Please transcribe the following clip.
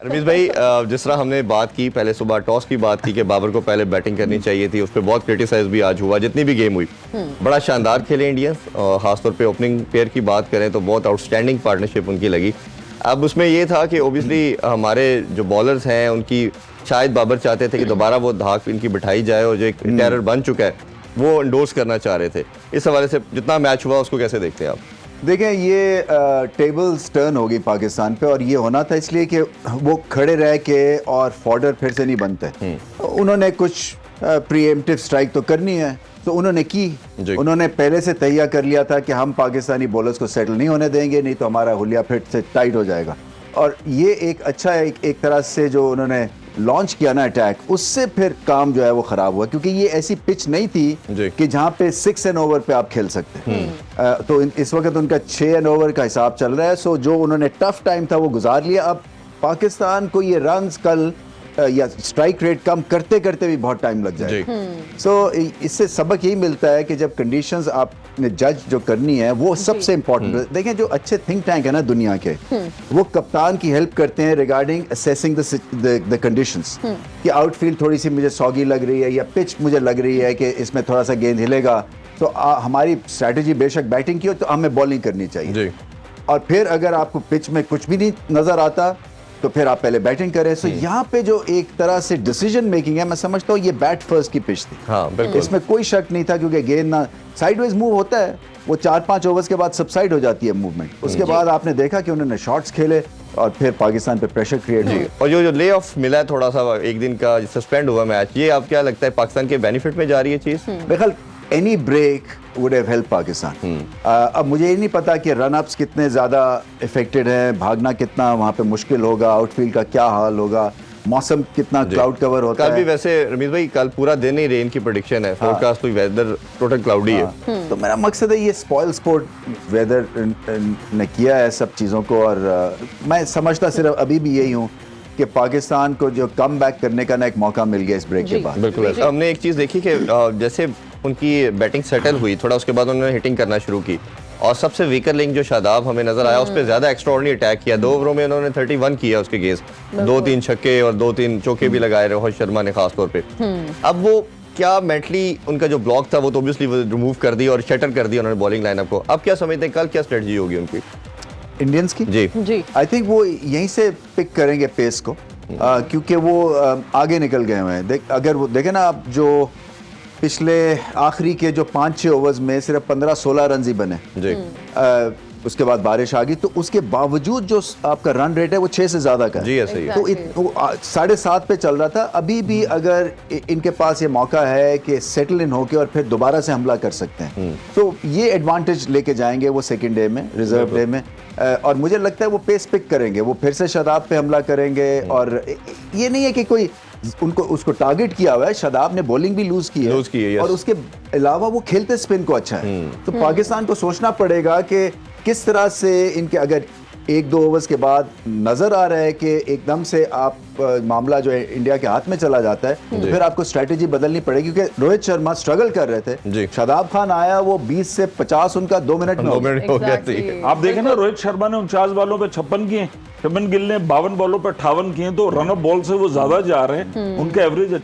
रमीज भाई, जिस तरह हमने बात की पहले सुबह टॉस की बात की कि बाबर को पहले बैटिंग करनी चाहिए थी, उस पर बहुत क्रिटिसाइज भी आज हुआ। जितनी भी गेम हुई बड़ा शानदार खेले इंडियंस, और खासतौर पे ओपनिंग पेयर की बात करें तो बहुत आउटस्टैंडिंग पार्टनरशिप उनकी लगी। अब उसमें ये था कि ओबियसली हमारे जो बॉलर्स हैं उनकी शायद बाबर चाहते थे कि दोबारा वो धाक इनकी बिठाई जाए, और जो एक टेरर बन चुका है वो इंडोर्स करना चाह रहे थे। इस हवाले से जितना मैच हुआ उसको कैसे देखते हैं आप? देखें, ये टेबल्स टर्न होगी पाकिस्तान पे, और ये होना था इसलिए कि वो खड़े रह के और फॉर्डर फिर से नहीं बनते। उन्होंने कुछ प्रीएम्प्टिव स्ट्राइक तो करनी है, तो उन्होंने की। उन्होंने पहले से तैयार कर लिया था कि हम पाकिस्तानी बॉलर्स को सेटल नहीं होने देंगे, नहीं तो हमारा हुलिया फिर से टाइट हो जाएगा। और ये एक अच्छा एक तरह से जो उन्होंने लॉन्च किया ना अटैक, उससे फिर काम जो है वो खराब हुआ, क्योंकि ये ऐसी पिच नहीं थी कि जहां पे 6 एंड ओवर पे आप खेल सकते। तो इस वक्त उनका 6 एंड ओवर का हिसाब चल रहा है। सो जो उन्होंने टफ टाइम था वो गुजार लिया। अब पाकिस्तान को ये रन्स कल या स्ट्राइक रेट कम करते करते भी बहुत टाइम लग जाएगा। सो इससे सबक यही मिलता है कि जब कंडीशंस आपने जज जो करनी है वो सबसे इम्पोर्टेंट। देखें, जो अच्छे थिंक टैंक है ना दुनिया के, वो कप्तान की हेल्प करते हैं रिगार्डिंग असेसिंग द कंडीशंस कि आउटफील्ड थोड़ी सी मुझे सॉगी लग रही है या पिच मुझे लग रही है कि इसमें थोड़ा सा गेंद हिलेगा, तो हमारी स्ट्रैटेजी बेशक बैटिंग की हो तो हमें बॉलिंग करनी चाहिए। और फिर अगर आपको पिच में कुछ भी नहीं नजर आता तो फिर आप पहले बैटिंग करें। सो यहाँ पे जो एक तरह से डिसीजन मेकिंग है, मैं समझता हूँ ये बैट फर्स्ट की पिच थी। हाँ, बिल्कुल। इसमें कोई शक नहीं था, क्योंकि गेंद ना साइडवेज मूव होता है, वो 4-5 ओवर्स के बाद सबसाइड हो जाती है मूवमेंट। उसके बाद आपने देखा कि उन्होंने शॉट्स खेले और फिर पाकिस्तान पे प्रेशर क्रिएट हुआ। और जो ले ऑफ मिला है थोड़ा सा, एक दिन का सस्पेंड हुआ मैच, ये आप क्या लगता है पाकिस्तान के बेनिफिट में जा रही है चीज? बेखल any break would have help Pakistan. अब मुझे ये नहीं पता कि रन अप्स कितने ज़्यादा इफेक्टेड हैं, भागना कितना वहाँ पे मुश्किल होगा, आउटफील्ड का क्या हाल होगा, मौसम कितना क्लाउड कवर होता है। कल भी वैसे रमीज भाई कल पूरा दिन ही रेन की प्रेडिक्शन है, फोरकास्ट तो वेदर टोटल क्लाउडी है। तो मेरा मकसद है ये स्पॉइल स्पोर्ट वेदर ने किया है सब चीज़ों को। और मैं समझता सिर्फ अभी भी यही हूँ कि पाकिस्तान को जो कम बैक करने का ना एक मौका मिल गया इस ब्रेक के बाद। बिल्कुल। हमने एक चीज़ देखी कि जैसे उनकी बैटिंग सेटल हुई, थोड़ा उसके बाद उन्होंने हिटिंग करना शुरू की, और सबसे वीकर लिंक जो शादाब हमें नजर आया, उस पर ज्यादा एक्स्ट्राऑर्डिनरी अटैक किया। 2 ओवरों में उन्होंने 31 किया उसके गेस, 2-3 छक्के और 2-3 चौके भी लगाए रोहित शर्मा ने खास तौर पे। अब वो क्या मेंटली उनका जो ब्लॉक था वो तो ऑब्वियसली रिमूव कर दी और शटर कर दिया उन्होंने बॉलिंग लाइनअप को। अब क्या समझते हैं कल क्या स्ट्रेटजी होगी उनकी इंडियंस की? जी, आई थिंक वो यहीं से पिक करेंगे पेस को, क्योंकि वो आगे निकल गए हुए हैं। अगर वो देखें ना, आप जो पिछले आखिरी के जो 5-6 ओवर्स में सिर्फ 15-16 रन ही बने जी। उसके बाद बारिश आ गई, तो उसके बावजूद जो आपका रन रेट है वो 6 से ज्यादा का है। जी, ऐसे ही। तो 7.5 पे चल रहा था। अभी भी अगर इनके पास ये मौका है कि सेटल इन होके और फिर दोबारा से हमला कर सकते हैं, तो ये एडवांटेज लेके जाएंगे वो सेकंड डे में, रिजर्व डे में। और मुझे लगता है वो पेस पिक करेंगे, वो फिर से शादाब पे हमला करेंगे। और ये नहीं है कि कोई उसको टारगेट किया हुआ है, शादाब ने बॉलिंग भी लूज की है, और उसके अलावा वो खेलते स्पिन को अच्छा है। तो पाकिस्तान को सोचना पड़ेगा कि किस तरह से इनके, अगर 1-2 ओवर्स के बाद नजर आ रहा है कि एकदम से आप मामला जो है इंडिया के हाथ में चला जाता है, तो फिर आपको स्ट्रेटेजी बदलनी पड़ेगी। क्योंकि रोहित शर्मा स्ट्रगल कर रहे थे, शादाब खान आया, वो 20 से 50 उनका 2 मिनट में हो गया थी। आप देखें ना, रोहित शर्मा ने 49 बॉलों पे 56 किए, शुभमन गिल ने 52 बॉलों पर 58 किए, तो रन ऑफ बॉल से वो ज्यादा जा रहे हैं। उनका एवरेज